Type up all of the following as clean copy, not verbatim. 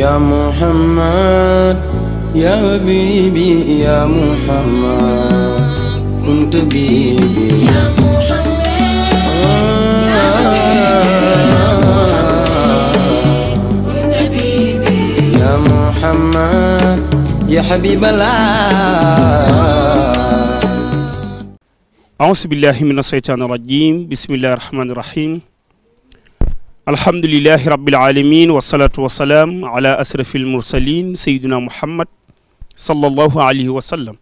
يا محمد يا حبيبي يا محمد كنت بيدي يا محمد يا حبيبي كنت بيدي يا محمد يا حبيب الله أعوذ بالله من الشيطان الرجيم بسم الله الرحمن الرحيم الحمد لله رب العالمين والصلاة والسلام على أشرف المرسلين سيدنا محمد صلى الله عليه وسلم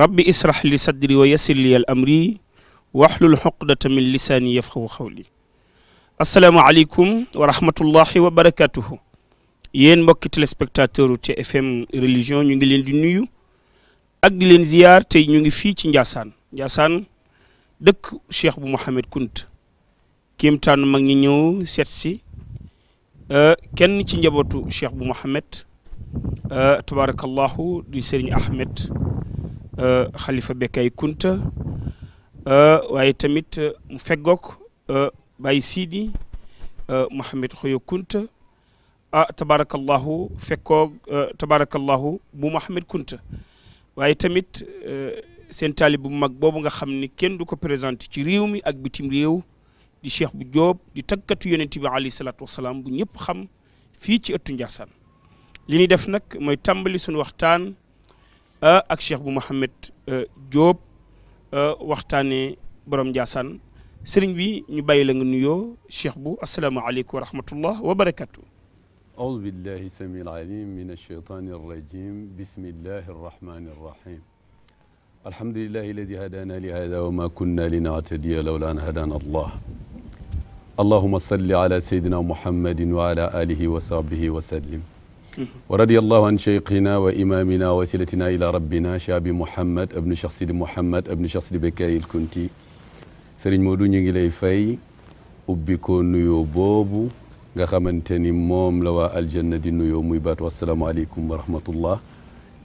ربي اسرح لي صدري ويسر لي الأمر واحلل عقدة من لساني يفقهوا قولي السلام عليكم ورحمة الله وبركاته yéen mbokki téléspectateur u TFM religion ñu ngi leen di nuyu ak di leen ziyaar tey ñu ngi fii ci Ndiassane dëkk Cheikh bu Mouhamed Kounta kéemtaanu mag ñi ñëw seet si kenn ci njabootu Cheikh bu Mouhamed tabarakallahu di Serigne Ahmed Khalifa Bekay Kounta waaye tamit mu feggoog Baye Sidi Mouhamed Khoyo Kounta tabarakallahu fekkoog tabarakallahu bu Mouhamed Kounta waaye tamit seen taalib bu mag boobu nga xam ni kenn du ko présenté ci réew mi ak bitim réew di Cheikh bu Diop di tàggatu yonent bi alayhi salaatu wasalaam bu ñëpp xam fii ci ëttu Ndiassane li ñuy def nag mooy tàmbali suñu waxtaan ak Cheikh bu Mouhamed Diop waxtaanee borom Ndiassane sëriñ bi ñu bàyyi la nga nuyoo Cheikh bu asalaamaaleykum wa rahmatullah wa barakatu. أعوذ بالله السميع العليم من الشيطان الرجيم بسم الله الرحمن الرحيم الحمد لله الذي هدانا لهذا وما كنا لنهتدي لولا أن هدانا الله اللهم صل على سيدنا محمد وعلى آله وصحبه وسلم ورضي الله عن شيخنا وإمامنا وسيلتنا إلى ربنا شاب محمد ابن شخص محمد ابن شخص بكاي الكنتي سيرين مودو نيغي لاي فاي ubbiko nuyoo boobu nga xamante ni moom la waa aljanna di nuyoo muy baatu asalaamaaleykum wa rahmatullah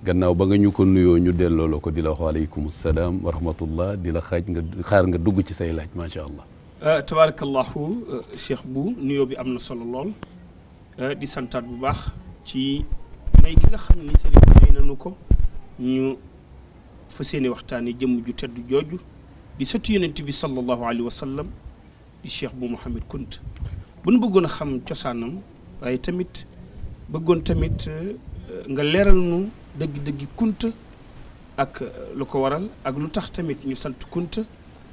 gannaaw ba nga ñu ko nuyoo ñu delloo la ko di la wax waaleykum salaam wa rahmatullah di la xaar nga dugg ci say laaj macha allah. tabarakallahu Cheikh bu nuyoo bi am na solo lool di santaat bu baax ci may ki nga xam ni sëriñ bi may nañu ko ñu fas yéene waxtaanee jëmm ju tedd jooju di sëtu yonent bi sallallahu alayhi wa sallam di Cheikh bu Mouhamed Kounta bu nu bëggoon a xam cosaanam waaye tamit bëggoon tamit nga leeral nu dëgg-dëggi Kounta ak lu ko waral ak lu tax tamit ñu sant Kounta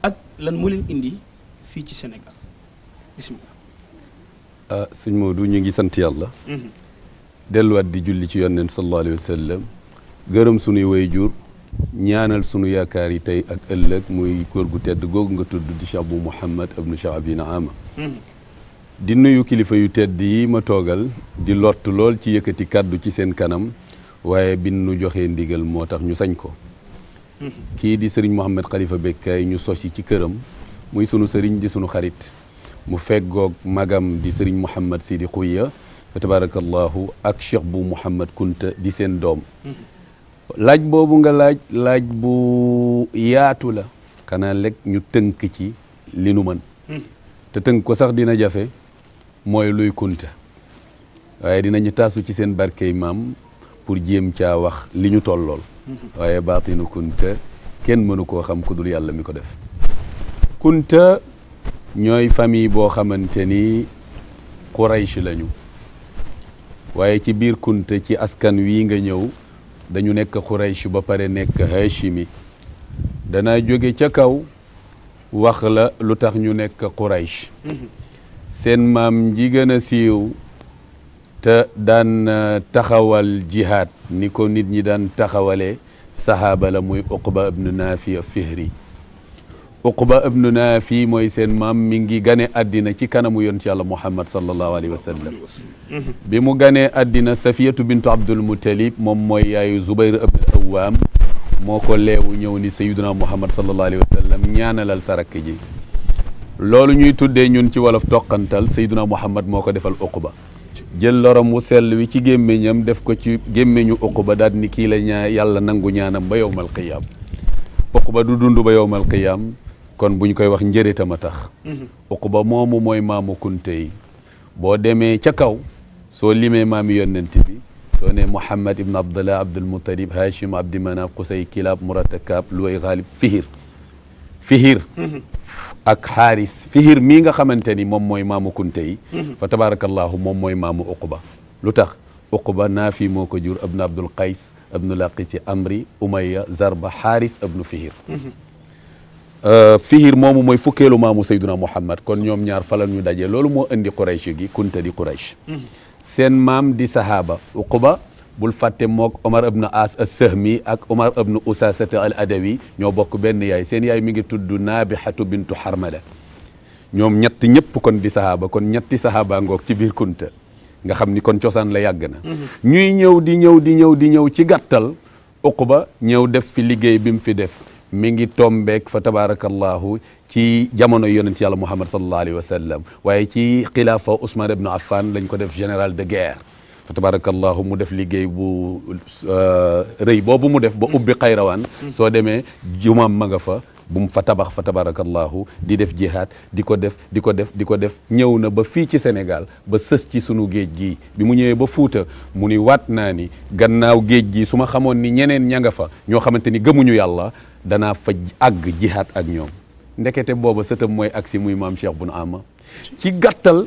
ak lan moo leen indi fii ci Sénégal bismillah. sëñ Maodo ñu ngi sant yàlla. delluwaat di julli ci yonent sallallahu alayhi wa sallam gërëm sunuy waajur ñaanal sunu yaakaar yi tey ak ëllëg muy góor gu tedd googu nga tudd di Cheikh bu Mouhamed ibnu Cheikh Abi Naama di nuyu kilifa yu tedd yi ma toogal di lott lool ci yëkkati kàddu ci seen kanam waaye bin nu joxee ndigal moo tax ñu sañ ko kii di sëriñ Mouhamed Khalifa Bekkaay ñu sosi ci këram muy sunu sëriñ di sunu xarit mu feggoog magam di sëriñ Mouhamed Sidi Khouya fa tabarakallahu ak Cheikh bu Mouhamed Kounta di seen doom laaj boobu nga laaj bu yaatu la xanaa lekk ñu tënk ci li nu mën te tënk ko sax dina jafe mooy luy Kounta waaye dinañu taasu ci seen barkey maam pour jéem caa wax li ñu tollool waaye baatinu Kounta kenn mënu koo xam ku dul yàlla mi ko def Kounta ñooy famille boo xamante ni Quraysh lañu waaye ci biir Kounta ci askan wii nga ñëw dañu nekk Quraysh ba pare nekk Hashimi danaa jóge ca kaw wax la lu tax ñu nekk Quraysh seen maam ji gën a siiw te daan taxawal jihaad ni ko nit ñi daan taxawalee sahaaba la muy Uqba ibnu Naafi Fihri Uqba ibnu Naafi mooy seen maam mi ngi gane àddina ci kanamu yoon ci yàlla Muhammad sallallahu alayhi wa sallam bi mu ganee àddina Safiyatu bintu Abdul Muttalib moom mooy yaayu Zubayr ibnu Awaam moo ko leewu ñëw ni Sayyiduna Muhammad sallallahu alayhi wa sallam ñaanalal sa rakk ji loolu ñuy tuddee ñun ci wolof toqantal Sayyiduna Muhammad moo ko defal Uqba jël lorom wu sell wi ci gémmiñam def ko ci gémmiñu Uqba daal ni kii la yàlla nangu ñaanam ba yowmal qiyaam Uqba du dund ba yowmal qiyaam kon buñ koy wax njëritam a tax Uqba moomu mooy maamu Kounta yi boo demee ca kaw soo limee maami yonent bi soo ne Muhammad ibn Abdallah Abdul Muttalib Hachim Abdi Manaf Qusay Kilab Murata Kaab Luway Ghalib Fihir ak Xaaris Fihir mii nga xamante ni moom mooy maamu kunte yi fa tabarakallahu moom mooy maamu Uqba lu tax Uqba Naafi moo ko jur ibn Abdul Qays ibnu Laqiti Amri Umayya Zarba Xaaris ibnu Fihir Fihir moomu mooy fukkeelu maamu Seyduna Muhammad kon ñoom ñaar fa la ñu daje loolu moo indi Quraysh gi kunta di Quraysh seen maam di sahaaba Uqba bul fàtte mook Omar ibn As as-Sahmi ak Omar ibn Usasata al Adawi ñoo bokk benn yaay seen yaay mi ngi tudd Nabihatu bintu Harmala ñoom ñett ñëpp kon di sahaaba kon ñetti sahaaba ngoog ci biir kunta nga xam ni kon cosaan la yàgg na ñuy ñëw di ñëw ci gàttal Uqba ñëw def fi liggéey bi mu fi def mi ngi tombeek fa tabarakallahu ci jamono yonent yàlla Muhammad sallallahu alayhi wa sallam waaye ci xilaafa Ousmane ibn Affan lañ ko def général de guerre fa tabarakallahu mu def liggéey bu rëy boobu mu def ba ubbi Xayrawaan soo demee jumaam ma nga fa bu mu fa tabax fa tabarakallahu di def jihaad di ko def ñëw na ba fii ci Sénégal ba sës ci sunu géej gi bi mu ñëwee ba Fuuta mu ni waat naa ni gannaaw géej gi su ma xamoon ni ñeneen ña nga fa ñoo xamante ni gëmuñu yàlla danaa fa àgg jihaad ak ñoom ndekete booba sëtam mooy agsi muy maam Cheikh Bun Ama ci gàttal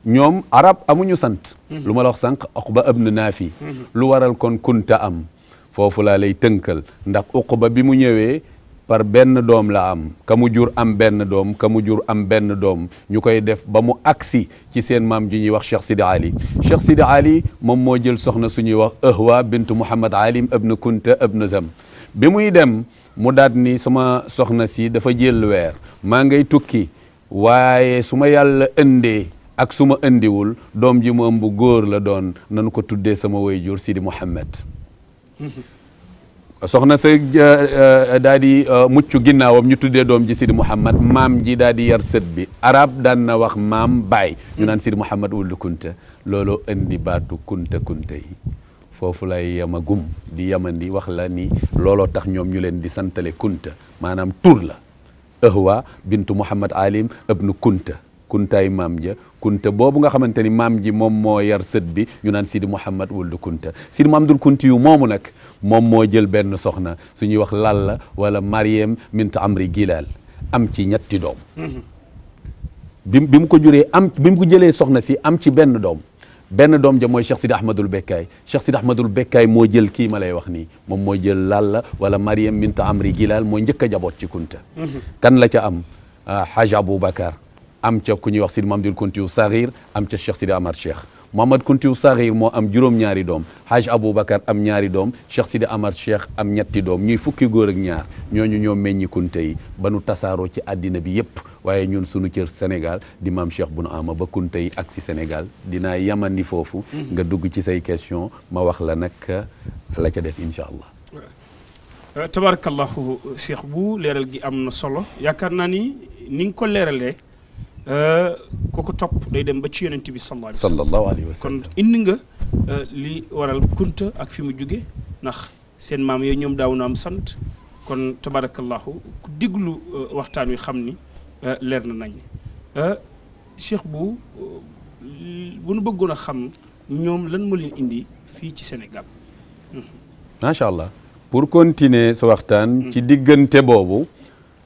ñoom arab amuñu sant lu ma la wax sànq Uqba ibn Naafi lu waral kon kunta am foofu laa lay tënkal ndax Uqba bi mu ñëwee par benn doom la am ka mu jur am benn doom ka mu jur am benn doom ñu koy def ba mu agsi ci seen maam ji ñuy wax Cheikh Sidi Ali Cheikh Sidi Ali moom moo jël soxna suñuy wax Ahwa bintu Muhammad Alim ibn Kunta ibn Zam bi muy dem mu daat ni suma soxna si dafa jël weer maa ngay tukki waaye su ma yàlla indee ak su ma indiwul doom ji mu ëmb góor la doon nanu ko tuddee sama waajur Sidi Muhammad soxna sa daal di mucc ginnaawam ñu tuddee doom ji Sidi Muhammad maam ji daal di yar sët bi arab daan na wax maam baay ñu naan Sidi Muhammad wuldu kunta loolu indi baatu kunta yi foofu lay yamagum di yamandi wax la ni looloo tax ñoom ñu leen di santale kunta maanaam tur la Ahwa bintu Muhammad Alim ibnu kuntaay maam ja kunta boobu nga xamante ni maam ji moom moo yar sët bi ñu naan Sidi Muhammad wuldu kunta Sidi Muhammadul Kunti yu moomu nag moom moo jël benn soxna suñuy wax Lalla wala Mariam mint Amri Gilal am ci ñetti doom bi mu ko juree bi mu ko jëlee soxna si am ci benn doom ja mooy Cheikh Sidi Ahmadul Bekkaay Cheikh Sidi Ahmadul Bekkaay moo jël kii ma lay wax nii moom moo jël Lalla wala Mariam mint Amri Gilal mooy njëkk a jaboot ci kunta kan la ca am Haj Aboubacar am ca ku ñuy wax Sidi Mamadul Kuntiyu Saxiir am ca Cheikh Sidi Amar Cheikh Mohamad Kuntiyu Saxiir moo am juróom-ñaari doom Haj Aboubacar am ñaari doom Cheikh Sidi Amar Cheikh am ñetti doom ñuy fukki góor ak ñaar ñooñu ñoo meññi kunta yi ba nu tasaaroo ci àddina bi yépp waaye ñun sunu cër Sénégal di maam Cheikh Bun Ama ba kunta yi ak si Sénégal dinaa yamandi foofu nga dugg ci say question ma wax la nag la ca des incha allah tabarakallahu Cheikh bu leeral gi am na solo yaakaar naa ni nga ko leeralee kooku topp day dem ba ci yonent bi sallallahu alayhi wa sallam kon indi nga li waral kunta ak fi mu jóge ndax seen maam yooyu ñoom daaw na am sant kon tabarakallahu ku diglu waxtaan wi xam ni leer na nañ Cheikh bu nu bëggoon a xam ñoom lan moo leen indi fii ci Sénégal macha allah pour continuer sa waxtaan ci diggante boobu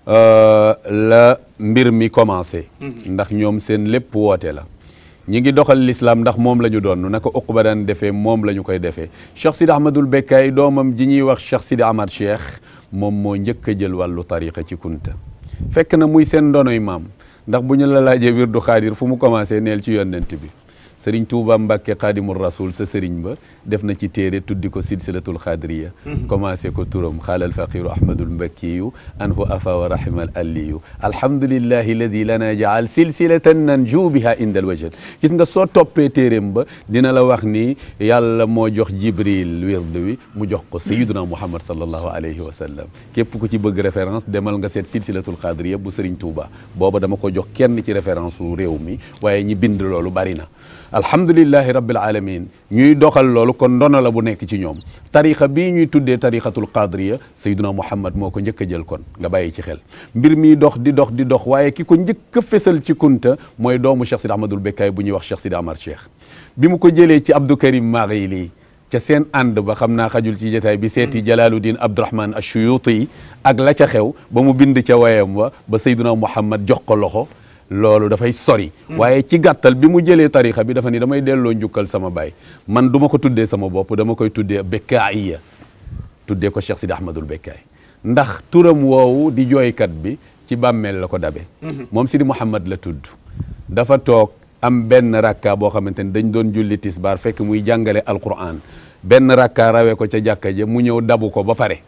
la mbir mi commencé ndax ñoom seen lépp woote la ñi ngi doxal l'islam ndax moom la ñu doon naka Uqba daan defee moom la ñu koy defee Cheikh Sidi Ahmadul Bekkaay doomam ji ñuy wax Cheikh Sidi Amar Cheikh moom moo njëkk a jël wàllu tariqa ci kunta fekk na muy seen ndonoy maam ndax bu ñu la laajee wirdu xaadir fu mu commencé neel ci yonent bi Sëriñ Tuuba Mbàkke Xaadimul Rasul sa sëriñ ba def na ci téere tuddi ko silsilatul xaadiriya commencé ko turam xaalal faqiru ahmadul mbakkiyu anhu afa wa rahimal alliyu alhamdulillahi alladi lana jaal silsilatan nanju biha indal wajal gis nga soo toppee téeréem ba dina la wax ni yàlla moo jox Jibril wird wi mu jox ko sayiduna Muhammad sallallahu alayhi wa sallam képp ku ci bëgg référence demal nga seet silsilatul xaadiriya bu Sëriñ Tuuba booba dama ko jox kenn ci référence u réew mi waaye ñi bind loolu bari na alhamdulillahi rabbil alamin ñuy doxal loolu kon ndono la bu nekk ci ñoom tariqa bii ñuy tuddee tariqatul qadriya Seydina Muhammad moo ko njëkk a jël kon nga bàyyi ci xel mbir mi dox di dox waaye ki ko njëkk a fesal ci kunta mooy doomu Cheikh Sidi Ahmadul Bekkaay bu ñuy wax Cheikh Sidi Amar Cheikh bi mu ko jëlee ci Abdou Karim Maghili ca seen ànd ba xam naa xajul ci jotaay bi seeti Jalaluddin Abdourahman Ashuyuti ak la ca xew ba mu bind ca wayam wa ba Seydina Muhammad jox ko loxo loolu dafay sori waaye ci gàttal bi mu jëlee tarixa bi dafa ni damay delloo njukkal sama baay man du ma ko tuddee sama bopp dama koy tuddee Bekkaaiya tuddee ko Cheikh Sidi Ahmadul Bekkaay ndax turam woowu di jooykat bi ci bàmmeel la ko dabe moom Sidi Muhammad la tudd dafa toog am benn rakka boo xamante ni dañ doon julli tisbaar fekk muy jàngale alquran benn rakka rawee ko ca jàkka ja mu ñëw dabu ko ba pare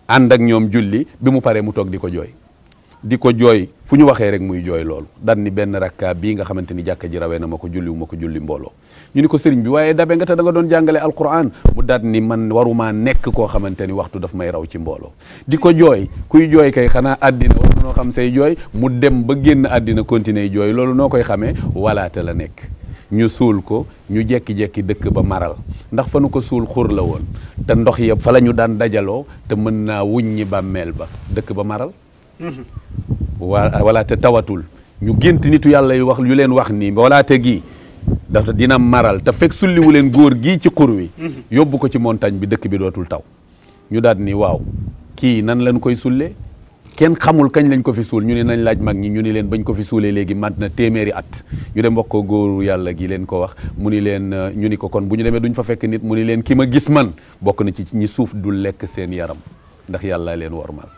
ànd ak ñoom julli bi mu paree mu toog di ko jooy fu ñu waxee rek muy jooy loolu daan ni benn rakka bii nga xamante ni jàkka ji rawee na ma ko julli wu ma ko julli mbooloo ñu ni ko sëriñ bi waaye dabe nga te da nga doon jàngale alquran mu daan ni man waruma nekk koo xamante ni waxtu daf may raw ci mbooloo di ko jooy kuy jooy kay xanaa àddina war noo xam say jooy mu dem ba génn àddina continuer jooy loolu noo koy xamee walaate la nekk ñu suul ko ñu jekki-jekki dëkk ba maral ndax fa nu ko suul xur la woon te ndox yëpp fa la ñu daan dajaloo te mën naa wuññi bàmmeel ba dëkk ba maral wala te tawatul ñu gént nitu yàlla yu wax yu leen wax nii wala te gi dafa dina maral te fekk sulliwu leen góor gii ci xur wi yóbbu ko ci montagne bi dëkk bi dootul taw ñu daal ni waaw kii nan lañ koy sulle kenn xamul kañ lañ ko fi suul ñu ne nañ laaj mag ñi ñu ni leen bañ ko fi suulee léegi mat na téeméeri at ñu dem wax ko góoru yàlla gi leen ko wax mu ni leen ñu ni ko kon bu ñu demee duñ fa fekk nit mu ni leen ki ma gis man bokk na ci ñi suuf du lekk seen yaram ndax yàlla leen wormal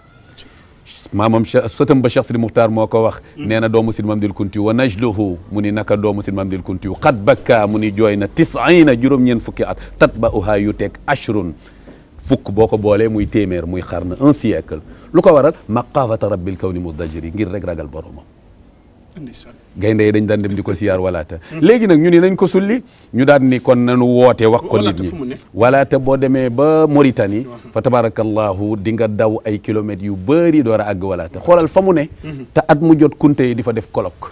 maamam sëtam ba Cheikh Sidi Muxtaar moo ko wax nee na doomu Sidi Mamdil Kunti wa najluhu mu ni naka doomu Sidi Mamdil Kunti xat bakka mu ni jooy na 90 juróom-ñeen fukki at tatba uhaa yu teg ashrun fukk boo ko boolee muy téeméer muy xarna 1 siècle lu ko waral maqaafata rabbil kawni musdajiri ngir rek ragal boromam gaynde yi dañ daan dem di ko siyaar walaata léegi nag ñu ni nañ ko sulli ñu daan ni kon nanu woote wax ko nit ñi walaata boo demee ba Mauritanie fa tabarakallahu di nga daw ay kilomètres yu bëri door a àgg walaata xoolal fa mu ne te at mu jot kunte yi di fa def colloque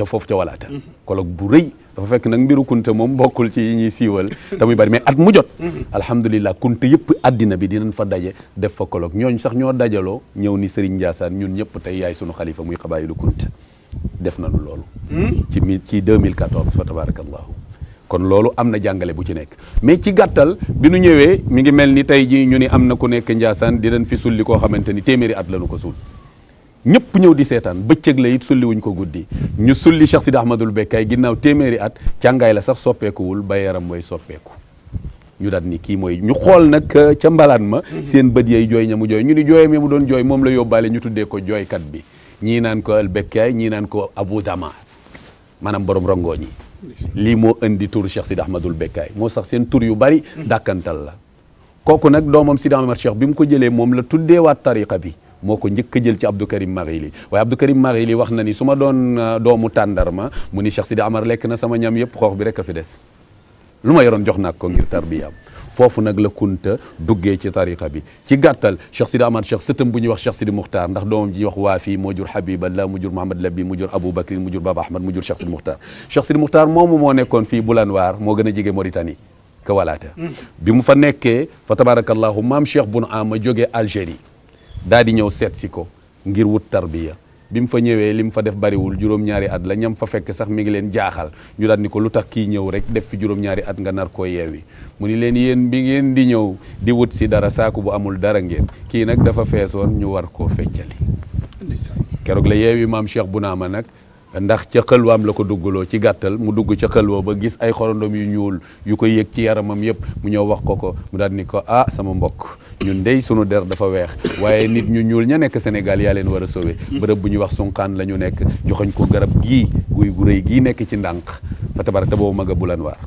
foofu ca walaata colloque bu rëy dafa fekk nag mbiru kunte moom bokkul ci yi ñuy siiwal te muy bari mais at mu jot alhamdulilah kunte yëpp addina bi dinañ fa daje def fa colloque ñooñ sax ñoo dajaloo ñëw ni Serigne Ndiassane ñun ñëpp tey yaay sunu xalifa muy xabaayilu kunte def nañu loolu ci 2014 fa tabarakallahu kon loolu am na jàngale bu ci nekk mais ci gàttal bi nu ñëwee mi ngi mel ni tey ji ñu ni am na ku nekk Ndiassane dinañ fi sulli koo xamante ni téeméeri at lañu ko suul ñëpp ñëw di seetaan bëccëg la it sulli wuñ ko guddi ñu sulli Cheikh Sidi Ahmadul Bekkaay ginnaaw téeméeri at càngaay la sax soppeekuwul ba yaram way soppeeku ñu daat ni kii mooy ñu xool nag ca mbalaan ma seen bët yay jooy ñamu jooy ñu ni jooyam ya mu doon jooy moom la yóbbaale ñu tuddee ko jooykat bi ñii naan ko al Bekkaay ñii naan ko Abu Dama maanaam borom rongooñ yi lii moo indi tur Cheikh Sidi Ahmadul Bekkaay moo sax seen tur yu bari dàkkantal la kooku nag doomam Sidi Ahmad Cheikh bi mu ko jëlee moom la tuddeewaat tariqa bi moo ko njëkk a jël ci Abdou Karim Maghili waaye Abdou Karim Maghili wax na ni su ma doon doomu tàndarma mu ni Cheikh Sidi Amar lekk na sama ñam yëpp xoox bi rek a fi des lu ma yoroon jox naa ko ngir tarbiyaam foofu nag la kunta duggee ci tariqa bi ci gàttal Cheikh Sidi Amar Cheikh sëtam bu ñuy wax Cheikh Sidi Muxtaar ndax doomam ji ñuy wax waafi moo jur Habiballah mu jur Mouhamad Labi mu jur Abou Bakrin mu jur Baba Ahmad mu jur Cheikh Sidi Muxtaar Cheikh Sidi Muxtaar moomu moo nekkoon fii Bulanwaar moo gën a jege Mauritanie ka walaata bi mu fa nekkee fa tabarakallahu maam Cheikh Bun Ama jógee Algérie daa di ñëw seet si ko ngir wut tarbiya bi mu fa ñëwee li mu fa def bariwul juróom-ñaari at la ñam fa fekk sax mi ngi leen jaaxal ñu daal ni ko lu tax kii ñëw rek def fi juróom-ñaari at nga nar koo yeewi mu ni leen yéen bi ngeen di ñëw di wut si dara saaku bu amul dara ngeen kii nag dafa feesoon ñu war koo feccali keroog la yeewi maam Cheikh Bounama nag ndax ca xëlwaam la ko duggaloo ci gàttal mu dugg ca xëlwoo ba gis ay xorondom yu ñuul yu ko yëg ci yaramam yëpp mu ñëw wax ko mu daal ni ko ah sama mbokk ñun dey sunu der dafa weex waaye nit ñu ñuul ña nekk Sénégal yaa leen war a sauver bërëb bu ñuy wax sunqaan la ñu nekk joxoñ ko garab gii guy gu rëy gii nekk ci ndànk fa tabaraka boobu maga Bulanwaar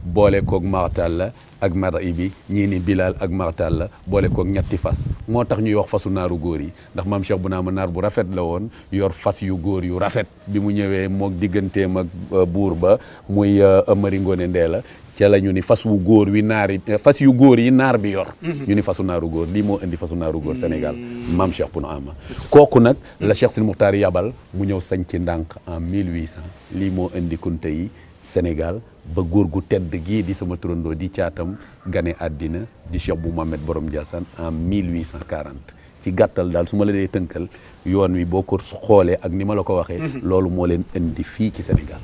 boole koog Maxtal la ak Maraï bi ñii ni Bilal ak Maxtal la boole koog ñetti fas moo tax ñuy wax fasu naaru góor yi ndax maam Cheikh Bounama naar bu rafet la woon yor fas yu góor yu rafet bi mu ñëwee moog digganteem ak buur ba muy Amari Ngoone Ndeela ca la ñu ni fas wu góor wi naari fas yu góor yi naar bi yor ñu ni fasu naaru góor lii moo indi fasu naaru góor Sénégal maam Cheikh Bounama kooku nag la Cheikh Sidi Muxtaar yabal mu ñëw sañ ci ndànk en 1800 lii moo indi kunte yi Sénégal ba góor gu tedd gii di sama turandoo di caatam gane àddina di Cheikh Bou Mohamed borom Ndiassane en 1840 ci gàttal daal su ma la dee tënkal yoon wi boo ko xoolee ak ni ma la ko waxee loolu moo leen indi fii ci Sénégal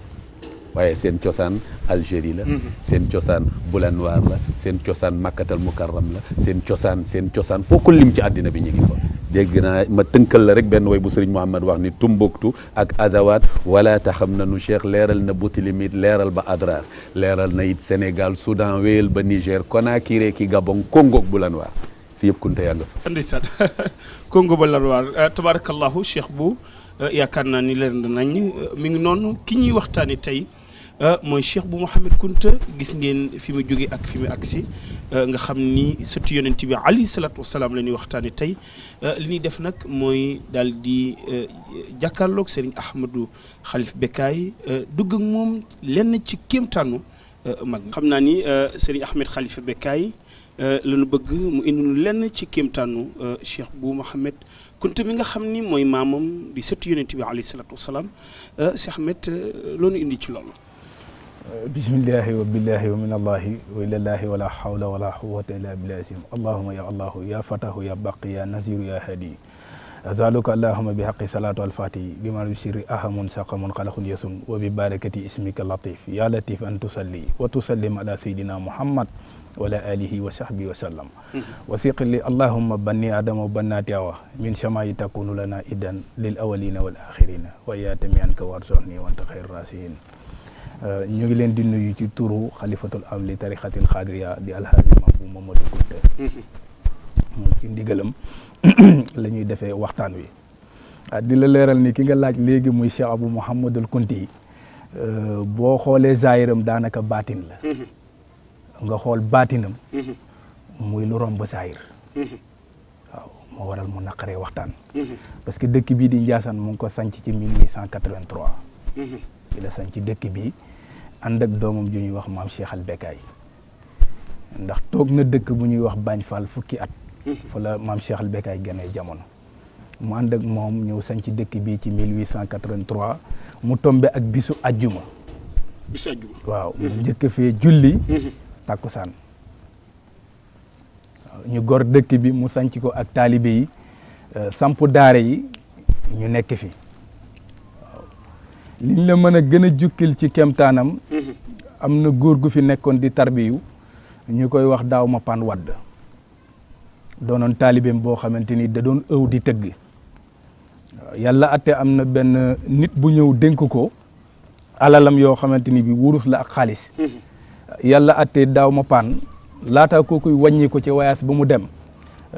waaye seen cosaan Algérie la seen cosaan Boulanoir la seen cosaan Makkatal Mukarram la seen cosaan foo ko lim ci àddina bi ñu ngi fa dégg naa ma tënkal la rek benn way bu Sëriñ Mouhamad wax ni Tumbuktu ak Azawat wala taxam na nu Cheikh leeral na Boutilimit leeral ba Adrar leeral na it Sénégal Soudan wéyal ba Niger Conakry ki Gabon Congo ak Boulanoir fii yëpp kunte yaa nga fa ndeysaan Congo Boulanoir tabarakallahu Cheikh Bou yaakaar naa ni leer nañ mi ngi noonu ki ñuy waxtaani tey mooy Cheikh Bou Mohamed Kounta gis ngeen fi mu jóge ak fi mu agsi nga xam ni surtout yonent bi alayhi salaatu wasalaam la ñuy waxtaani tey li ñuy def nag mooy daal di jàkkaarloog Serigne Ahmadou Khalif Bécaye dugg ak moom lenn ci kéemtaanu mag xam naa ni Serigne Ahmed Khalifa Bécaye la ñu bëgg mu indi nu lenn ci kéemtaanu Cheikh Bou Mohamed Kounta mi nga xam ni mooy maamam di surtout yonent bi alayhi salaatu wasalaam Cheikh Ahmed loolu indi ci loolu. bismillahi wa billahi wa min allahi wa ilallahi wala hawla wala quwwata illa billahi allahumma ya allahu ya fatahu ya baqi ya naziru ya hadi azaluka allahumma bi haqqi salatu al-fatihi bima bishri ahamun saqamun khalaqun yasun wa bi barakati ismika latif ya latif an tusalli wa tusallim ala sayidina muhammad wa ala alihi wa sahbihi wa sallam wasiq li allahumma banni adama wa bannati awa min shama'i takunu lana idan lil awwalina wal akhirina wa ya tamiyanka warzuqni wa anta khairur rasihin ñu ngi leen di nuyu ci turu xalifatul am li tarixatil xaadiriya di alhaaji Mame Bou Mamadou Kounta ci ndigalam la ñuy defee waxtaan wi di la leeral ni ki nga laaj léegi muy Cheikh Abou Mouhamadul Kounti boo xoolee zaayiram daanaka baatin la nga xool baatinam muy lu romb zaayir waaw moo waral mu naqaree waxtaan parce que dëkk bii di Ndiassane mu ngi ko sanc ci 1883 ci la sanc dëkk bi ànd ak doomam ju ñuy wax maam Cheikh al Bécaye ndax toog na dëkk bu ñuy wax Bagne Fall fukki at fa la maam Cheikh al Bécaye gënee jamono mu ànd ak moom ñëw sanc dëkk bi ci 1883 mu tombe ak bisu ajjuma waaw mu njëkk fee julli takkusaan waaw ñu gor dëkk bi mu sanc ko ak taalibe yi samp daare yi ñu nekk fi liñ la mën a gën a jukkil ci kemtaanam am na góor gu fi nekkoon di tarbiyu ñu koy wax daaw ma pan wadd doonoon taalibeem boo xamante ni da doon ëw di tëgg yàlla atte am na benn nit bu ñëw dénk ko alalam yoo xamante ni bi wurus la ak xaalis yàlla atte daaw ma pan laata koo koy wàññi ko ci wayaas ba mu dem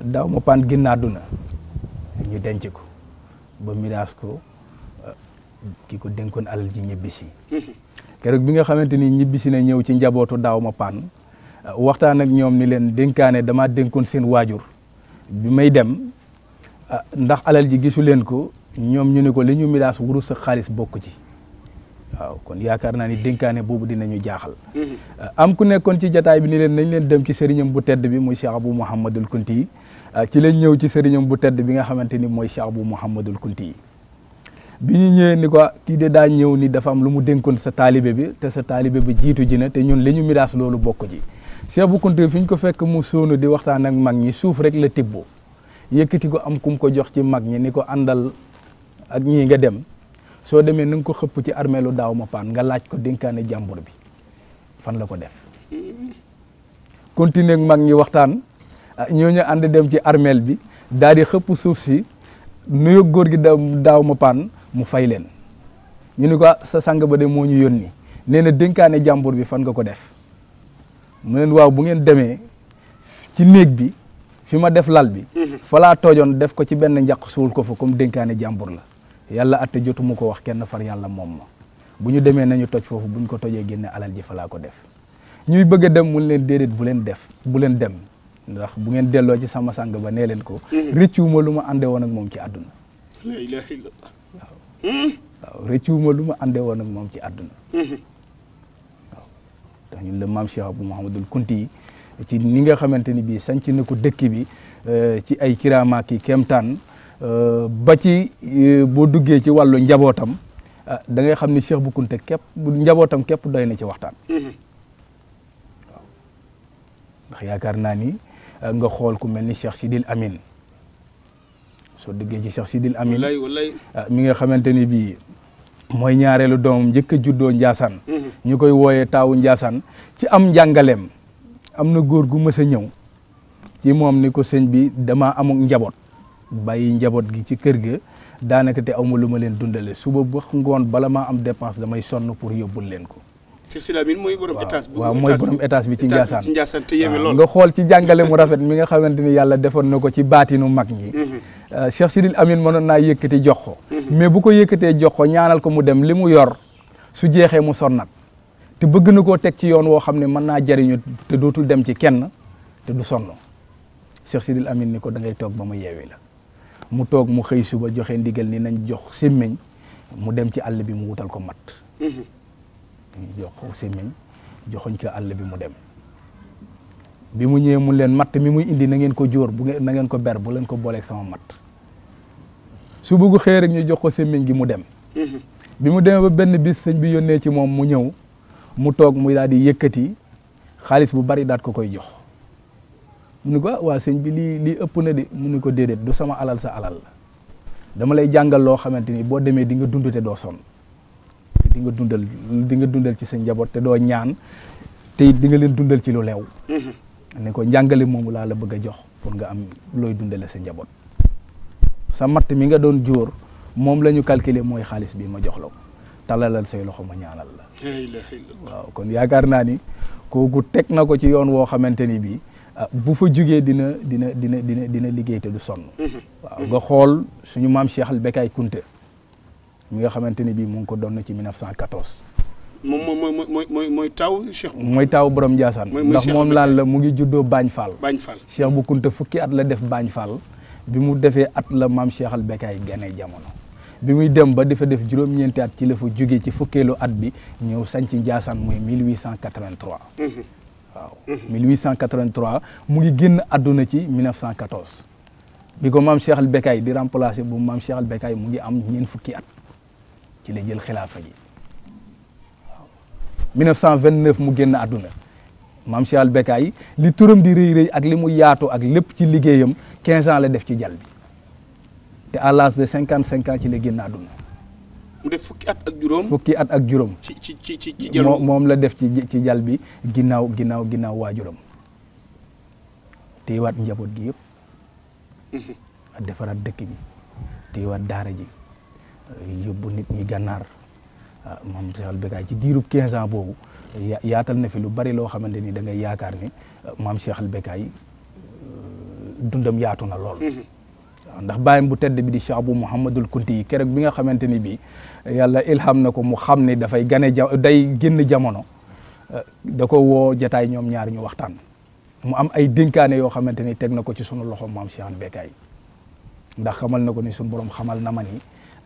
daaw ma pan ginnaadduna ñu denc ko ba miraas ko ki ko dénkoon alal ji ñibbisi keroog bi nga xamante ni ñibbisi na ñëw ci njabootu daaw ma paan waxtaan ak ñoom ni leen dénkaane dama dénkoon seen waajur bi may dem ndax alal ji gisu leen ko ñoom ñu ne ko li ñu miraas wurus sa xaalis bokk ci waaw kon yaakaar naa ni dénkaane boobu dinañu jaaxal am ku nekkoon ci jataay bi ni leen nañ leen dem ci sëriñam bu tedd bi muy Cheikh Abou Mouhamadul Kounti ci lañ ñëw ci sëriñam bu tedd bi nga xamante ni mooy Cheikh Abou Mouhamadul Kounti bi ñu ñëwee ni ko kii de daa ñëw ni dafa am lu mu dénkoon sa taalibe bi te sa taalibe bi jiitu ji na te ñun li ñu miraas loolu bokk ci Cheikh Bou Kounta fi ñu ko fekk mu sóonu di waxtaan ak mag ñi suuf rek la tibboo yëkkati ko am kum ko jox ci mag ñi ni ko àndal ak ñii nga dem soo demee na nga ko xëpp ci armeelu daaw ma paan nga laaj ko dénkaane jàmbur bi fan la ko def continuer ak mag ñi waxtaan ñooñu ànd dem ci armeel bi daal di xëpp suuf si nuyu góor gi daaw ma paan mu fay leen ñu ni ko sa sang ba de moo ñu yónni nee na dénkaane jàmbur bi fan nga ko def mu leen waaw bu ngeen demee ci néeg bi fi ma def lal bi falaa toojoon def ko ci benn njaq suul ko fa comme dénkaane jàmbur la yàlla atte jotuma ko wax kenn far yàlla moom ma bu ñu demee nañu toj foofu buñ ko tojee génne alal ji falaa ko def ñuy bëgg a dem mun leen déedéet bu leen dem ndax bu ngeen delloo ci sama sang ba nee leen ko rëccuwuma lu ma àndee woon ak moom ci àdduna la ilaha illallah waaw rëccuwuma lu ma àndee woon ak moom ci àdduna waaw tax ñun la maam Cheikh Abou Mouhamadul Kounti ci ni nga xamante ni bii sanc na ko dëkk bi ci ay kiraama ki kéemtaan ba ci boo duggee ci wàllu njabootam da ngay xam ni Cheikh Bou Kounta képp njabootam képp doy na ci waxtaan. waaw ndax yaakaar naa ni nga xool ku mel ni Cheikh Sidil Amin soo déggee ci Cheikh Sidil Amin wallaay mi nga xamante ni bii mooy ñaareelu doomam njëkk a juddoo Ndiassane. ñu koy wooyee taawu Ndiassane ci am njàngaleem am na góor gu mës a ñëw ci moom ni ko sëñ bi damaa amuk njaboot bàyyi njaboot gi ci kër ga daanaka te awma lu ma leen dundale suba ba ngoon bala maa am dépense damay sonn pour yóbbul leen ko. Cheikh Sidil Amin mooy borom étage bi. waaw mooy borom étage bi ci Ndiassane. ci Ndiassane te yéeme lool nga xool ci jàngale mu rafet mi nga xamante ni yàlla defoon na ko ci baatinu mag ñi. Cheikh Sidil Amin mënoon naa yëkkati jox ko. mais bu ko yëkkatee jox ko ñaanal ko mu dem li mu yor su jeexee mu sonnat te bëgg na koo teg ci yoon woo xam ne mën naa jariñu te dootul dem ci kenn te du sonn Cheikh Sidil Amin ni ko da ngay toog ba ma yeewi la mu toog mu xëy suba joxe ndigal ni nañ jox sémmiñ mu dem ci àll bi mu wutal ko mat. jox ko sémmiñ joxoñ ko àll bi mu dem bi mu ñëwee mu leen matt mi muy indi na ngeen ko jóor na ngeen ko ber bu leen ko booleeg sama mat su bëggu xëy rek ñu jox ko sémmiñ gi mu dem. bi mu demee ba benn bis sëñ bi yónnee ci moom mu ñëw mu toog muy daal di yëkkati xaalis bu bari daat ko koy jox mu ni ko waa sëñ bi lii ëpp na de mu ni ko déedéet du sama alal sa alal la dama lay jàngal loo xamante ni boo demee di nga dund te doo sonn di nga dundal ci sa njaboot te doo ñaan te it di nga leen dundal ci lu leew. ne ko njàngale moomu laa la bëgg a jox pour nga am looy dundale sa njaboot sa matt mi nga doon jóor moom la ñu calculer mooy xaalis bi ma jox la ko talalal say loxo ma ñaanal la. waaw kon yaakaar naa ni kooku teg na ko ci yoon woo xamante ni bii bu fa jugee dina liggéey te du sonn. waaw nga xool suñu maam Cheikh al Bekkaay Kounta mi nga xamante ni bii mu ngi ko doon ci 1914. mooy taw Cheikh. mooy taw borom Ndiassane. ndax moom laan la mu ngi juddoo Bagne Fall. Cheikh Bou Kounta fukki at la def Bagne Fall bi mu defee at la maam Cheikh al Bekkaay gane jamono. bi muy dem ba dafa def juróom-ñeenti at ci la fa jógee ci fukkeelu at bi ñëw sanc Ndiassane mooy 1883. waaw 1883 mu ngi génn àdduna ci 1914 bi ko maam Cheikh al Bekkaay di remplacer bu maam Cheikh al Bekkaay mu ngi am ñeent fukki at ci la jël xilaafa gi waaw 1929 mu génn àdduna maam Cheikh al Bekkaay li turam di rëy ak li mu yaatu ak lépp ci liggéeyam 15 ans la def ci jal bi te à l'âge de 55 ans ci la génn àdduna. mu def fukki at ak juróom. fukki at ak juróom. ci moom la def ci jal bi ginnaaw waajuram téyewaat njaboot gi yëpp. ak defaraat dëkk bi téyewaat daara ji yóbbu nit ñi gànnaar maam Cheikh al Bekkaay ci diirub 15 ans boobu yaatal na fi lu bari loo xamante ni da ngay yaakaar ni maam Cheikh al Bekkaay dundam yaatu na lool. ndax bàyyam bu tedd bi di Cheikh Abou Mouhamadul Kounti yi keroog bi nga xamante ni bii yàlla ilham na ko mu xam ne dafay day génn jamono da ko woo jataay ñoom ñaar ñu waxtaan mu am ay dénkaane yoo xamante ni teg na ko ci sunu loxo maam Cheikh al Bekkaay ndax xamal na ko ni sunu borom xamal na ma ni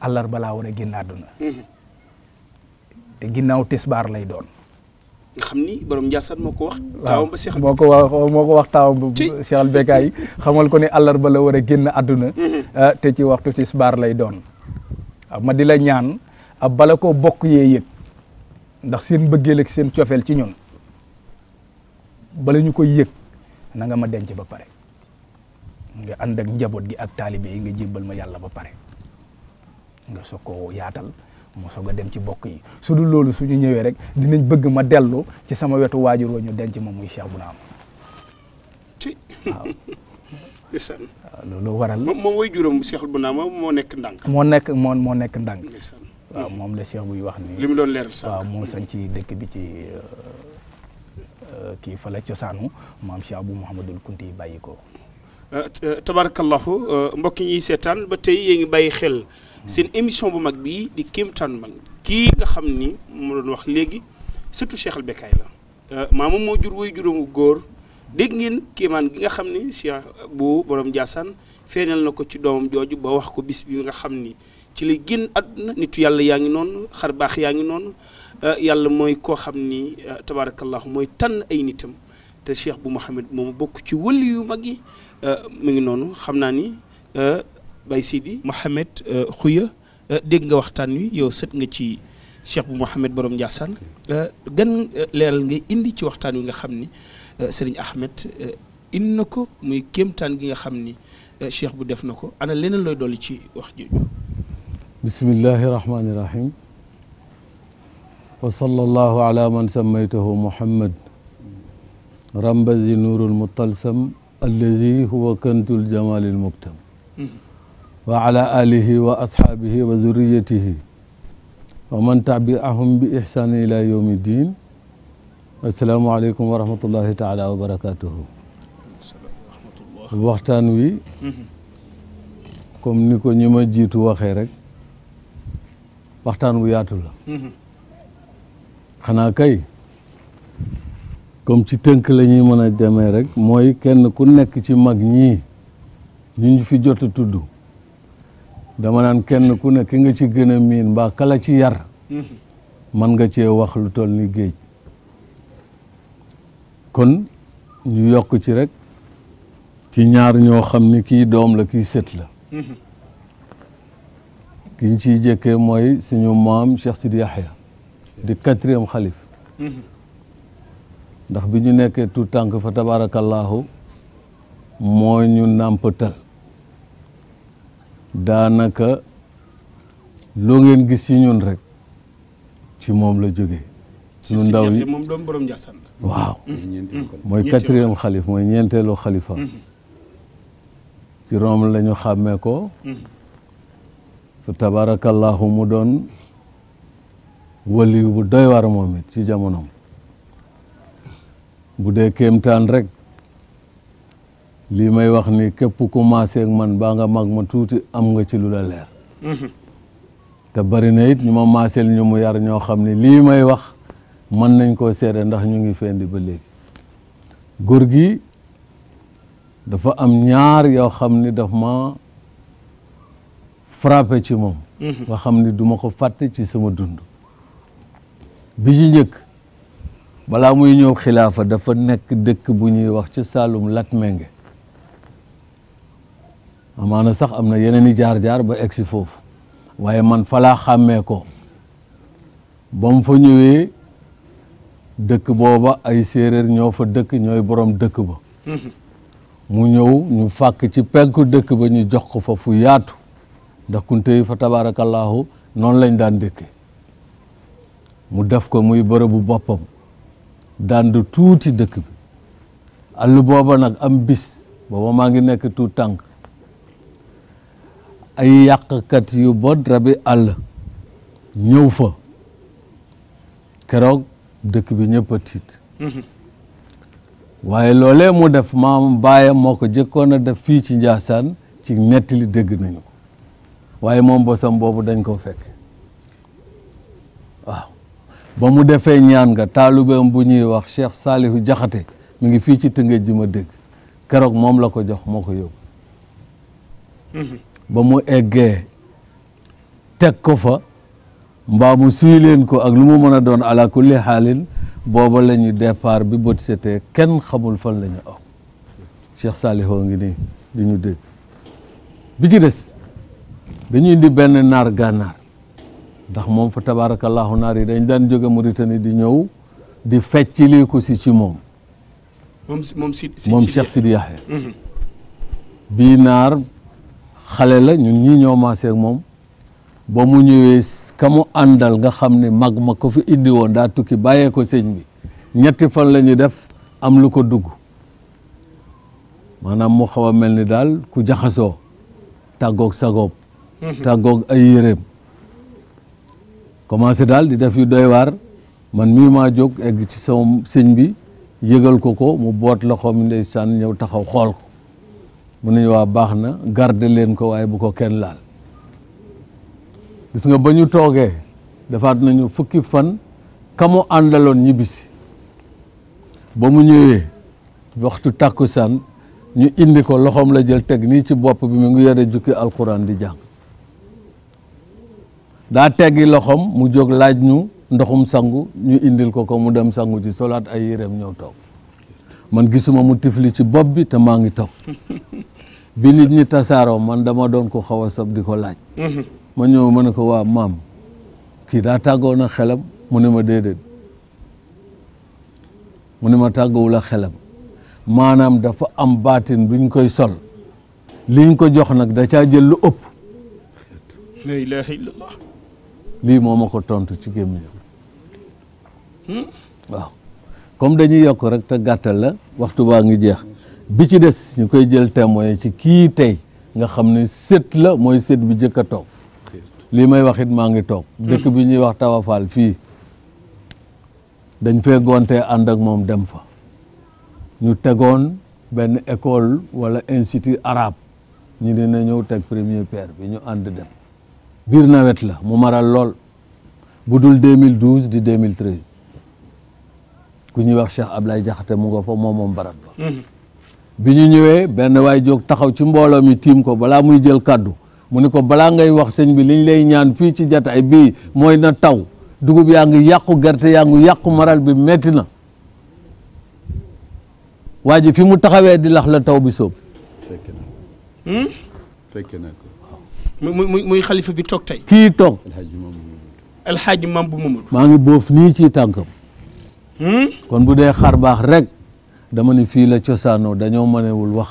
àllarba laa war a génn àdduna te ginnaaw tisbaar lay doon. nga xam ni borom Ndiassane moo ko wax. taawam ba Cheikh moo ko wax taawam ba Cheikh al Bekkaay xamal ko ni àllarba la war a génn àdduna te ci waxtu tisbaar lay doon ma di la ñaan bala ko bokk yee yëg ndax seen mbëggeel ak seen cofeel ci ñun bala ñu koy yëg na nga ma denc ba pare nga ànd ak njaboot gi ak taalibe yi nga jébbal ma yàlla ba pare nga soog koo yaatal mu soog a dem ci bokk yi su dul loolu suñu ñëwee rek dinañ bëgg ma dellu ci sama wetu waajur wa ñu denc ma muy Cheikh Bounama waaw loolu waral moom way juróom Cheikh Bounama moo nekk ndànk moo nekk ndànk waaw moom la Cheikh buy wax ni li mu doon leeral sax waaw moo sañ ci dëkk bi ci kii fa la cosaanu maam Cheikh Abou Mouhamadul Kounti yi bàyyi ko tabarakallahu mbokk yi ñuy seetaan ba tey yée ngi bàyyi xel seen émission bu mag bii di kéemtaanu mag kii nga xam ni mu doon wax léegi surtout Cheikh al Bekkaay la maama moo jur way juróomu góor dégg ngeen kéemaan gi nga xam ni Cheikh bu borom Ndiassane feeñal na ko ci doomam jooju ba wax ko bis bi nga xam ni ci lay génn àdduna nitu yàlla yaa ngi noonu xar baax yaa ngi noonu yàlla mooy koo xam ni tabarakallahu mooy tànn ay nitam te Cheikh bu Mouhamed moomu bokk ci wëli yu mag yi mu ngi noonu xam naa ni Baye Sidi Mouhamed Khouya dégg nga waxtaan wi yow sët nga ci Cheikh bu Mouhamed borom Ndiassane gan leeral ngay indi ci waxtaan wi nga xam ni Serigne Ahmed indi na ko muy kéemtaan gi nga xam ni Cheikh bu def na ko ana leneen looy dolli ci wax jooju. bismillahi rahmani rahim wa sallallahu ala man sammaytahu Muhammad rambazi nuurul mutalsam alladi huwa kantul jamalil muktam wa ala alihi wa ashaabihi wa zurriyatihi wa man tabi'ahum bi ihsani ila yawmi din. assalaamu aleykum wa rahmatullahi taala wa barakatuhu. waxtaan wi comme ni ko ñi ma jiitu waxee rek waxtaan wu yaatu la xanaa kay comme ci tënk la ñuy mën a demee rek mooy kenn ku nekk ci mag ñii ñu fi jot a tudd dama naan kenn ku nekk ki nga ci gën a miin mbaa kala ci yar man nga cee wax lu toll ni géej kon ñu yokk ci rek ci ñaar ñoo xam ni kii doom la kii sët la ki ñu ciy jëkkee mooy suñu maam Cheikh Sidi Yahya di 4e xalif ndax bi ñu nekkee tout tànk fa tabarakallahu moo ñu nàmpatal daanaka loo ngeen gis ci ñun rek ci moom la jógee ñu ndaw ñi moom doom borom Ndiassane la waaw mooy 4e xalif mooy ñeenteelu xalifa ci Rome la ñu xàmmee ko fa tabarakallahu mu doon waliyu bu doy war moom it ci jamonoom bu dee kéemtaan rek lii may wax ni képp ku maasee ak man baa nga mag ma tuuti am nga ci lu la leer te bari na it ñu ma maaseel ñu mu yar ñoo xam ne lii may wax mën nañ koo seede ndax ñu ngi fendi ba léegi góor gi dafa am ñaar yoo xam ni daf ma frappé ci moom nga xam ni duma ko fàtte ci sama dund bi ci njëkk balaa muy ñëw xilaafa dafa nekk dëkk bu ñuy wax ci Saalum Latmingué amaana sax am na yeneen i jaar-jaar ba egsi foofu waaye man falaa xàmmee ko ba mu fa ñëwee dëkk booba ay séeréer ñoo fa dëkk ñooy borom dëkk ba mu ñëw ñu fàkk ci penku dëkk ba ñu jox ko fa fu yaatu ndax kunte yi fa tabarakallahu noonu lañ daan dëkke mu def ko muy bërëbu boppam daan du tuuti dëkk bi àll booba nag am bis booba maa ngi nekk tuut tànk ay yàqkat yu bon rabi àll ñëw fa keroog dëkk bi ñëpp a tiit waaye loolee mu def maam baayam moo ko jëkkoon a def fii ci Ndiassane ci nettali dégg nañu ko waaye moom bosam boobu dañ ko fekk waaw ba mu defee ñaan nga taalubeem bu ñuy wax Cheikh Salihu Jaxate mi ngi fii ci Tëngéej ji ma dégg keroog moom la ko jox moo ko yóbbu ba mu eggee teg ko fa mbaa mu suy leen ko ak lu mu mën a doon ala kulli xaalin booba la ñu départ bi bët setee kenn xamul fan la ñu aw Cheikh Salihu ngi nii di ñu dégg bi ci des dañu indi benn naar gànnaar ndax moom fa tabarakallahu naar yi dañ daan jóge Mauritanie di ñëw di feccili ko si ci moom moom Cheikh Sidi Yahya bii naar xale la ñun ñii ñoo maasee ak moom ba mu ñëwee ka mu àndal nga xam ne mag ma ko fi indi woon daa tukki bàyyee ko sëñ bi ñetti fan la ñu def am lu ko dugg maanaam mu xaw a mel ni daal ku jaxasoo tàggoog sagoob tàggoog ay yéreem commencé daal di def yu doy waar man mii maa jóg egg ci sama sëñ bi yëgal ko ko mu boot loxoom ndeysaan ñëw taxaw xool ko mu ne waa baax na garder leen ko waaye bu ko kenn laal gis nga ba ñu toogee defaat nañu fukki fan ka mu àndaloon ñibbisi ba mu ñëwee waxtu tàkkusaan ñu indi ko loxoom la jël teg nii ci bopp bi mu ngi yore jukki alquran di jàng daa teggi loxoom mu jóg laaj ñu ndoxum sangu ñu indil ko ko mu dem sangu ci solaat ay yéreem ñëw toog man gisuma mu tifli ci bopp bi te maa ngi toog bi nit ñi tasaaroo man dama doon ko xaw a sab di ko laaj ma ñëw ma ne ko waa maam kii daa tàggoo na xelam mu ne ma déedéet mu ne ma tàggoowul ak xelam maanaam dafa am baatin buñ koy sol liñ ko jox nag da caa jël lu ëpp. la ilaha illallah. lii moo ma ko tontu ci gémmiñam waaw comme dañuy yokk rek te gàttal la waxtu baa ngi jeex bi ci des ñu koy jël témoin ci kii tey nga xam ne sët la mooy sët bi jëkk a toog lii may wax it maa ngi toog dëkk bi ñuy wax Tawafaal fii dañ fee gontee ànd ak moom dem fa ñu tegoon benn école wala institut arabe ñu dina ñëw teg premier pierre bi ñu ànd dem biir nawet la mu maral lool bu dul 2012 di 2013 ku ñuy wax Cheikh Ablaye Jaxate mu nga fa moom barat ba bi ñu ñëwee benn waay jóg taxaw ci mbooloo mi tiim ko balaa muy jël kaddu mu ne ko balaa ngay wax sëñ bi liñ lay ñaan fii ci jataay bii mooy na taw dugub yaa ngi yàqu gerte yaa ngi yàqu maral bi metti na waa ji fi mu taxawee di lax la taw bi soob fekke na ko muy xalifa bi toog tey kii toog alxaaji Mam bu Mamadou maa ngi boof nii ci tànkam kon bu dee xar baax rek dama ni fii la cosaanoo dañoo mënewul wax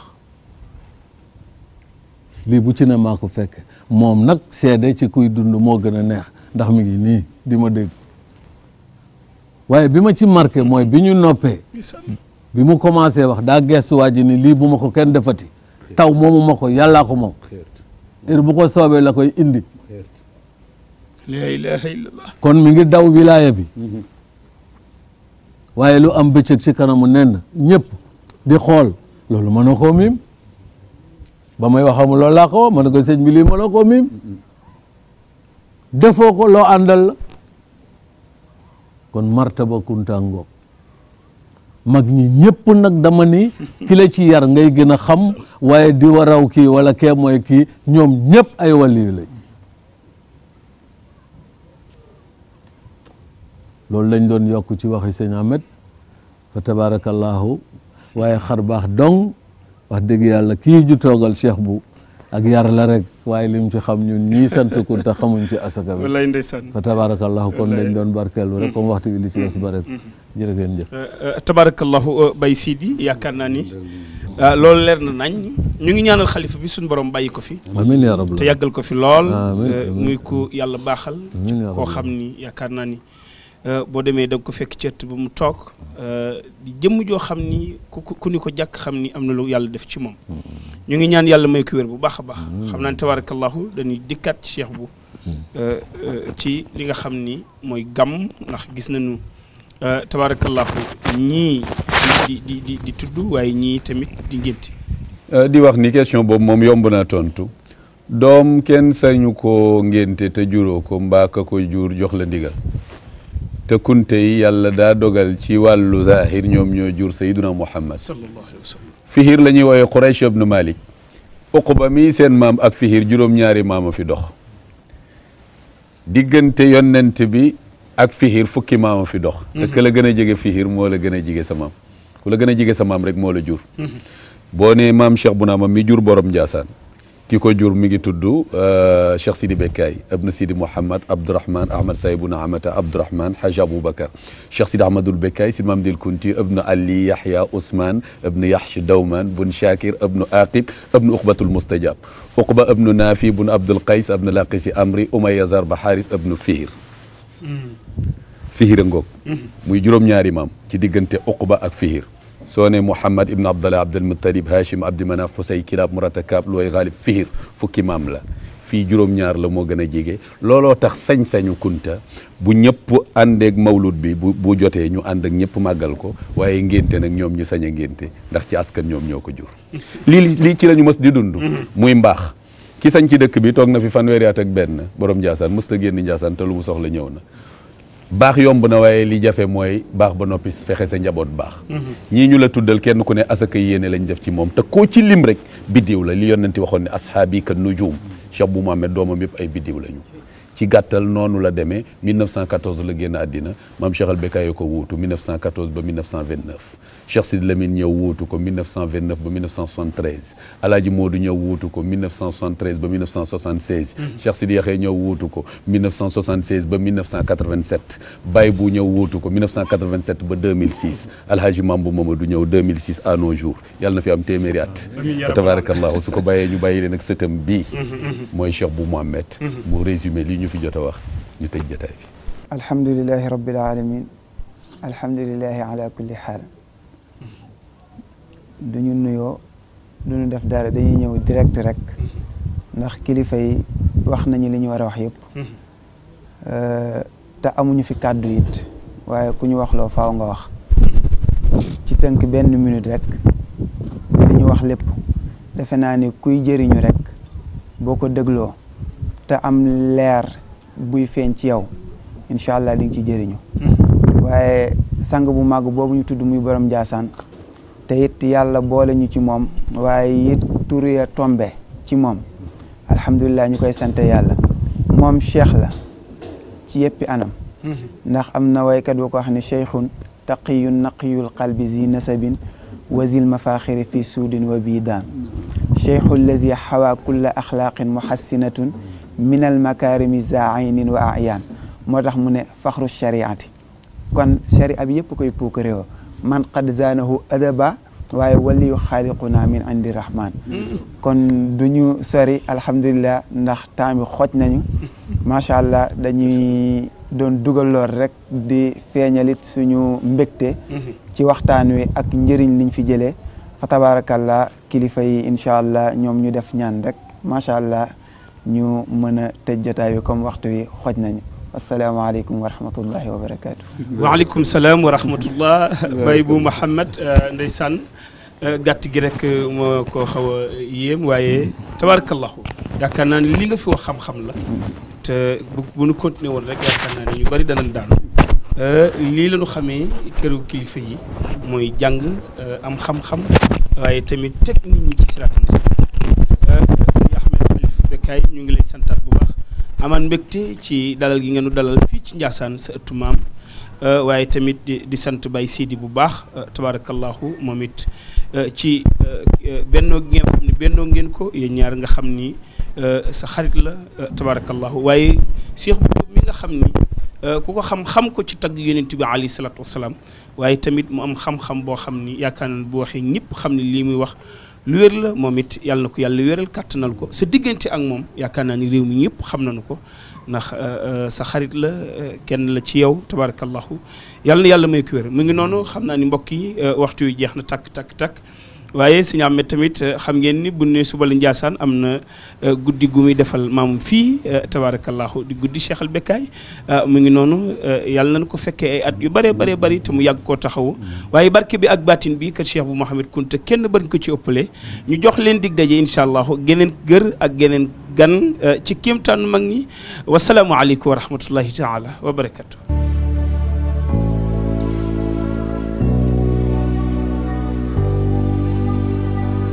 lii bu ci ne maa ko fekk moom nag seede ci kuy dund moo gën a neex ndax mi ngi nii di ma dégg waaye bi ma ci marqué mooy bi ñu noppee bi mu commencé wax daa gestu waa ji ni lii bu ma ko kenn defati taw moomu ma ko yàllaa ko moom heure bu ko soobee la koy indi la ilaha illallah kon mi ngi daw wilaaya bi waaye lu am bëccëg ci kanamu nen ñëpp di xool loolu mën na koo miim ba may waxamu loolu laa ko mën na ko sëñ bi lii mën na koo miim defoo ko loo àndal la kon martaba kuntaangoog mag ñi ñëpp nag dama ni ki la ci yar ngay gën a xam waaye di waraw kii wala kee mooy kii ñoom ñëpp ay waliyu lañ loolu lañ doon yokk ci waxi sëñ Ahmed fa tabarakallahu waaye xar baax dong wax dëgg yàlla kii ju toogal cheikh bu ak yar la rek waaye lim ci xam ñun ñii sant Kunta xamuñ ci asaka bi wallaay ndeysaan fa tabarakallahu kon lañ doon barkeelu rek comme waxtu bi li ci des ba rek jërë ngeen jëf tabarakallahu Baye Sidi yaakaar naa ni loolu leer na nañ ñu ngi ñaanal xalifa bi suñu borom bàyyi ko fi amiin yaa rabbal te yàggal ko fi lool amiin muy ku yàlla baaxal koo xam ni yaakaar naa ni boo demee da nga ko fekk ci ëtt ba mu toog di jëmm joo xam ni ku ni ko jàkk xam ni am na lu yàlla def ci moom ñu ngi ñaan yàlla may ko wér bu baax a baax xam naa ne tabarakallahu dañuy dikkaat ci cheikh bu ci li nga xam ni mooy gàmm ndax gis nañu tabarakallahu ñii di tudd waaye ñii tamit di ngénte di wax ni question boobu moom yomb naa tontu doom kenn sañu ko ngénte te juróo ko mbaa ka ko jur jox la ndigal te kunte yi yàlla daa dogal ci wàllu zahir ñoom ñoo jur sayyiduna Muhammad sallallahu alayhi wa sallam fihir la ñuy woowee Quraysh ibn Malik Uqba mii seen maam ak fihir juróom-ñaari maama fi dox diggante yonent bi ak fihir fukki maama fi dox te ka la gën a jege fihir moo la gën a jege sa maam ku la gën a jege sa maam rek moo la jur boo nee maam Cheikh Bounama mi jur borom Ndiassane ki ko jur mi ngi tudd Cheikh Sidi Bekkaay ibn Sidi Mouhamad Abdourahman Ahmad Saybuna Amata Abdourahman Haj Aboubacar Cheikh Sidi Ahmadul Bekkaay Sidi Mamdil Kunti ibn Ali Yahya Ousmane ibn Yahsh Dawman bun Shakir ibn Aqib ibn Uqbatul Mustajab Uqba ibn Nafi bun Abdul Qays ibn Laqisi Amri Umayya Zarba Haris ibn Fihir Fihir a ngoog muy juróom-ñaari maam ci diggante Uqba ak Fihir soo ne Mouhamad ibn Abdallah Abdul Muttalib Hachim Abdi Manaf Xusay Kilab Murata Kaab Looy Xaalib Fihir fukki maam la fii juróom-ñaar la moo gën a jege looloo tax sañ-sañu Kunta bu ñëpp àndeeg mawlud bi bu jotee ñu ànd ak ñëpp màggal ko waaye ngénte nag ñoom ñu sañ a ngénte ndax ci askan ñoom ñoo ko jur lii ci la ñu mës di dund muy mbaax ki sañ ci dëkk bi toog na fi fanweeri at ak benn borom Ndiassane mës ta génn Ndiassane te lu mu soxla ñëw na baax yomb na waaye li jafe mooy baax ba noppi fexe sa njaboot baax ñii ñu la tuddal kenn ku ne asaka yéene lañ def ci moom te koo ci lim rek biddiw la li yonenti waxoon ne ashaabi ka nujum Cheikh Bou Mohamed doomam yëpp ay biddiw lañu ci gàttal noonu la demee 1914 la génn àddina maam Cheikh Al Becaye ko wuutu 1914 ba 1929 Cheikh Sidi Lamine ñëw wuutu ko 1929 ba 1973 Alaaji Moodu ñëw wuutu ko 1973 ba 1976 Cheikh Sidi Yaxya ñëw wuutu ko 1976 ba 1987 Baye bu ñëw wuutu ko 1987 ba 2006 Alhaji Mambu Mamadou ñëw 2006 à nos jours yàlla na fi am téeméeri at fa tabarakallahu su ko bàyyee ñu bàyyi leen ak sëtam bii mooy Cheikh Bou Mohamed mu résumé li ñu fi jot a wax ñu tëj jotaay bi alhamdulillahi rabbil alamin alhamdulillahi ala kulli xaal duñu nuyoo duñu def dara dañuy ñëw direct rek ndax kilifa yi wax nañu li ñu war a wax yëpp te amuñu fi kàddu it waaye ku ñu wax loo faaw nga wax ci tënk benn minute rek li ñu wax lépp defe naa ni kuy jëriñu rek boo ko dégloo te am leer buy feeñ ci yow incha allah di nga ci jëriñu waaye sang bu màgg boobu ñu tudd muy borom Njaasaan te it yàlla boole ñu ci moom waaye it tur ya tombe ci moom alhamdulilah ñu koy sant yàlla moom cheikh la ci yëppi anam ndax am na waykat boo ko wax ne cheikhun taqiyun naqiyul qalbi zi nasabin wa zil mafaxiri fi suudin wa biidaan cheikhu allazi xawa kulla axlaaqin muhassinatun min al makarimi za aynin wa ayaan moo tax mu ne faxru shariati kon sharia bi yëpp koy puukaréwo man qad zaanahu adaba waaye waliyu xaaliquna min indi rahman kon duñu sori alhamdulilah ndax temps bi xooj nañu macha allah dañuy doon dugal lool rek di feeñalit suñu mbégte ci waxtaan wi ak njëriñ liñ fi jëlee fa tabarakallah kilifa yi incha allah ñoom ñu def ñaan rek macha allah ñu mën a tëj jotaay bi comme waxtu wi xooj nañu asalaamaaleykum wa rahmatullahi wa barakaatu. waaleykum salaam wa rahmatullah. Baye Bou Mohamed ndeysaan gàtt gi rek moo ko xaw a yéem waaye tabarakallahu yaakaar naa ni li nga fi wax xam-xam la. te bu nu continué woon rek yaakaar naa ne ñu bari danañ daanu. lii la ñu xamee këru kilifa yi mooy jàng am xam-xam waaye tamit teg nit ñi ci siraatal mustaqiim. sëñ Ahmed Khalif Becaye ñu ngi lay santaat bu baax. amaan mbégte ci dalal gi ngeen dalal fii ci Njaasaan sa ëttu maam waaye tamit di sant Baye Sidi bu baax tabarakallahu moom it ci bennoo gi ngeen xam ne bennoo ngeen ko yéen ñaar nga xam ni sa xarit la tabarakallahu waaye Cheikh Bou mi nga xam ni ku ko xam ko ci tagg yonent bi alayhi salaatu wasalaam waaye tamit mu am xam-xam boo xam ni yaakaar naa bu waxee ñëpp xam ni lii muy wax lu wér la moom it yàlla na ko yàlla wéral kàttanal ko sa diggante ak moom yaakaar naa ni réew mi ñëpp xam nañu ko ndax sa xarit la kenn la ci yow tabarakallahu yàlla na yàlla may ko wér mu ngi noonu xam naa ni mbokk yi waxtu wi jeex na takk waaye sëñ Ahmed tamit xam ngeen ni bu ne suba la Njaasaan am na guddi gu muy defal maam fii tabarakallahu di guddi Cheikh Al Becaye mu ngi noonu yàlla nañu ko fekkee ay at yu bëree bari te mu yàgg koo taxawu waaye barke bi ak baatin bi kër Cheikh Bou Mohamed Kunta kenn bañ ko ci ëppale ñu jox leen dig daje incha allahu geneen gër ak geneen gan ci kéemtaanu mag ñi wasalaamu aleykum wa rahmatullahi taala wa barakatu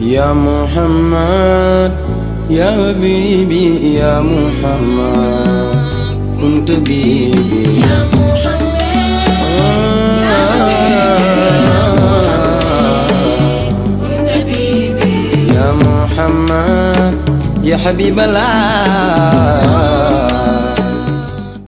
يا محمد يا حبيبي يا محمد كنت بيبي يا محمد يا حبيبي كنت بيبي يا محمد يا حبيب الله